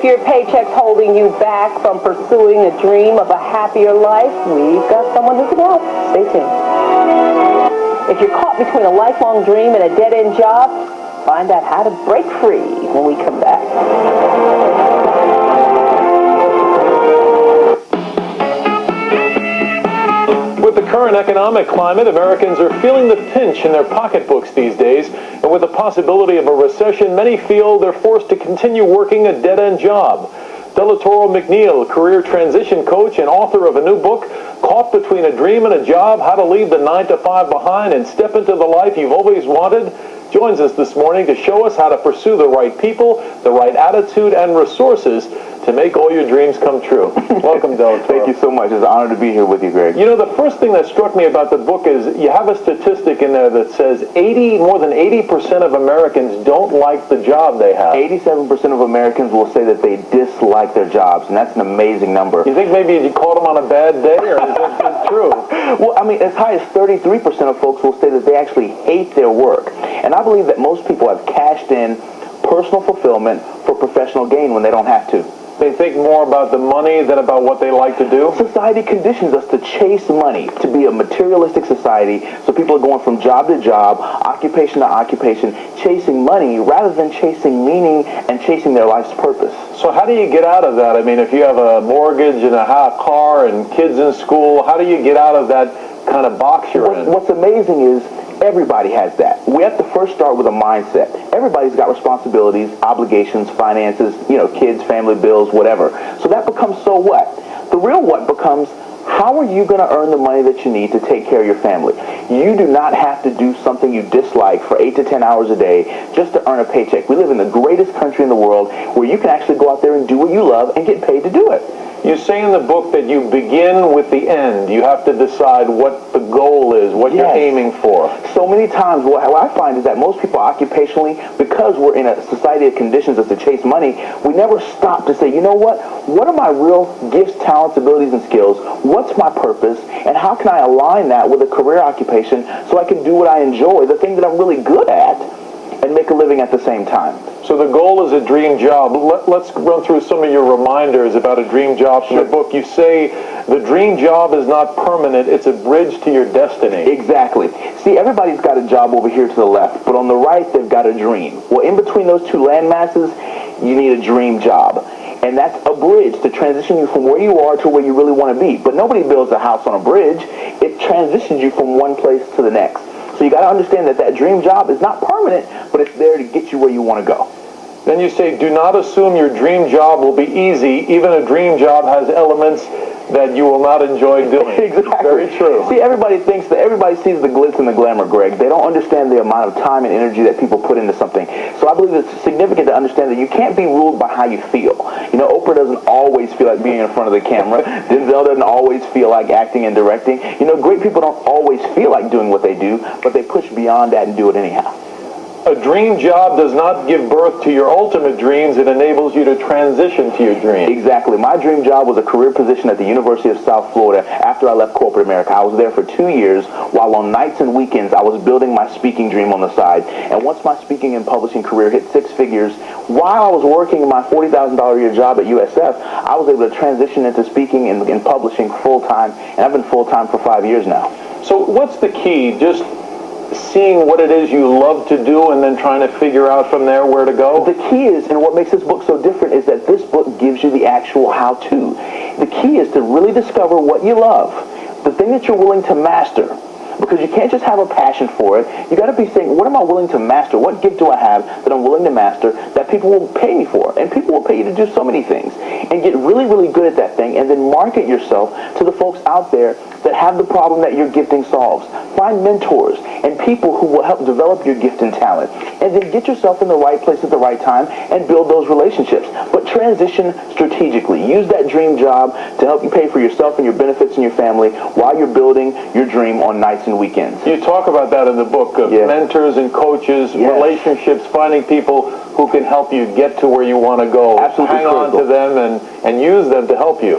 If your paycheck's holding you back from pursuing a dream of a happier life, we've got someone who can help. Stay tuned. If you're caught between a lifelong dream and a dead-end job, find out how to break free when we come back. With the current economic climate, Americans are feeling the pinch in their pocketbooks these days. And with the possibility of a recession, many feel they're forced to continue working a dead-end job. Delatorro McNeil, career transition coach and author of a new book, Caught Between a Dream and a Job, How to Leave the 9-to-5 Behind and Step into the Life You've Always Wanted, joins us this morning to show us how to pursue the right people, the right attitude, and resources to make all your dreams come true. Welcome, Delatorro. Thank you so much. It's an honor to be here with you, Greg. You know, the first thing that struck me about the book is you have a statistic in there that says more than 80% of Americans don't like the job they have. 87% of Americans will say that they dislike their jobs, and that's an amazing number. You think maybe you caught them on a bad day, or is it true? Well, I mean, as high as 33% of folks will say that they actually hate their work. And I believe that most people have cashed in personal fulfillment for professional gain when they don't have to. They think more about the money than about what they like to do? Society conditions us to chase money, to be a materialistic society, so people are going from job to job, occupation to occupation, chasing money rather than chasing meaning and chasing their life's purpose. So how do you get out of that? I mean, if you have a mortgage and a car and kids in school, how do you get out of that kind of box you're in? What's amazing is everybody has that. We have to first start with a mindset. Everybody's got responsibilities, obligations, finances, kids, family, bills, whatever. So that becomes so what? The real what becomes, how are you going to earn the money that you need to take care of your family? You do not have to do something you dislike for 8 to 10 hours a day just to earn a paycheck. We live in the greatest country in the world where you can actually go out there and do what you love and get paid to do it. You say in the book that you begin with the end. You have to decide what the goal is, what you're aiming for. So many times what I find is that most people occupationally, because we're in a society that conditions us to chase money, we never stop to say, you know what? What are my real gifts, talents, abilities, and skills? What's my purpose? And how can I align that with a career occupation so I can do what I enjoy, the thing that I'm really good at, and make a living at the same time? So the goal is a dream job. Let's run through some of your reminders about a dream job from the book. You say the dream job is not permanent. It's a bridge to your destiny. Exactly. See, everybody's got a job over here to the left, but on the right, they've got a dream. Well, in between those two land masses, you need a dream job. And that's a bridge to transition you from where you are to where you really want to be. But nobody builds a house on a bridge. It transitions you from one place to the next. So you got to understand that that dream job is not permanent, but it's there to get you where you want to go. Then you say, do not assume your dream job will be easy. Even a dream job has elements that you will not enjoy doing. Exactly. Very true. See, everybody sees the glitz and the glamour, Greg. They don't understand the amount of time and energy that people put into something. So I believe it's significant to understand that you can't be ruled by how you feel. Oprah doesn't always feel like being in front of the camera. Denzel doesn't always feel like acting and directing. Great people don't always feel like doing what they do, but they push beyond that and do it anyhow. A dream job does not give birth to your ultimate dreams. It enables you to transition to your dream. Exactly. My dream job was a career position at the University of South Florida after I left corporate America. I was there for 2 years, while on nights and weekends I was building my speaking dream on the side. And once my speaking and publishing career hit 6 figures, while I was working my $40,000 a year job at USF, I was able to transition into speaking and publishing full-time, and I've been full-time for 5 years now. So what's the key? Just seeing what it is you love to do and then trying to figure out from there where to go? The key is, and what makes this book so different, is that this book gives you the actual how-to. The key is to really discover what you love, the thing that you're willing to master. Because you can't just have a passion for it. You got to be saying, what am I willing to master? What gift do I have that I'm willing to master that people will pay me for? And people will pay you to do so many things. And get really, really good at that thing, and then market yourself to the folks out there that have the problem that your gifting solves. Find mentors and people who will help develop your gift and talent. And then get yourself in the right place at the right time and build those relationships. But transition strategically. Use that dream job to help you pay for yourself and your benefits and your family while you're building your dream on nights and weekends. You talk about that in the book of mentors and coaches, relationships, finding people who can help you get to where you want to go. Absolutely Hang on to them and use them to help you.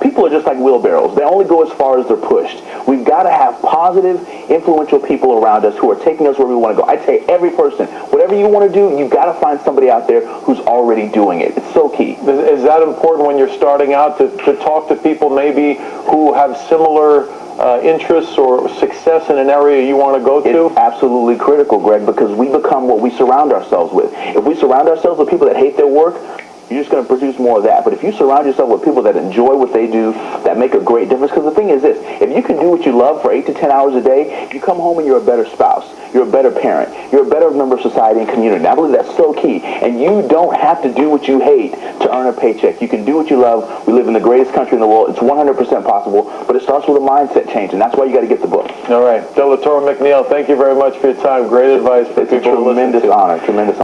People are just like wheelbarrows. They only go as far as they're pushed. We've got to have positive, influential people around us who are taking us where we want to go. I'd say every person, whatever you want to do, you've got to find somebody out there who's already doing it. It's so key. Is that important when you're starting out to talk to people maybe who have similar interests or success in an area you want to go to? It's absolutely critical, Greg, because we become what we surround ourselves with. If we surround ourselves with people that hate their work, you're just going to produce more of that. But if you surround yourself with people that enjoy what they do, that make a great difference, because the thing is this, if you can do what you love for 8 to 10 hours a day, you come home and you're a better spouse, you're a better parent, you're a better member of society and community. And I believe that's so key. And you don't have to do what you hate to earn a paycheck. You can do what you love. We live in the greatest country in the world. It's 100% possible, but it starts with a mindset change, and that's why you got to get the book. All right. Delatorro McNeil, thank you very much for your time. Great advice for people listening. Tremendous honor.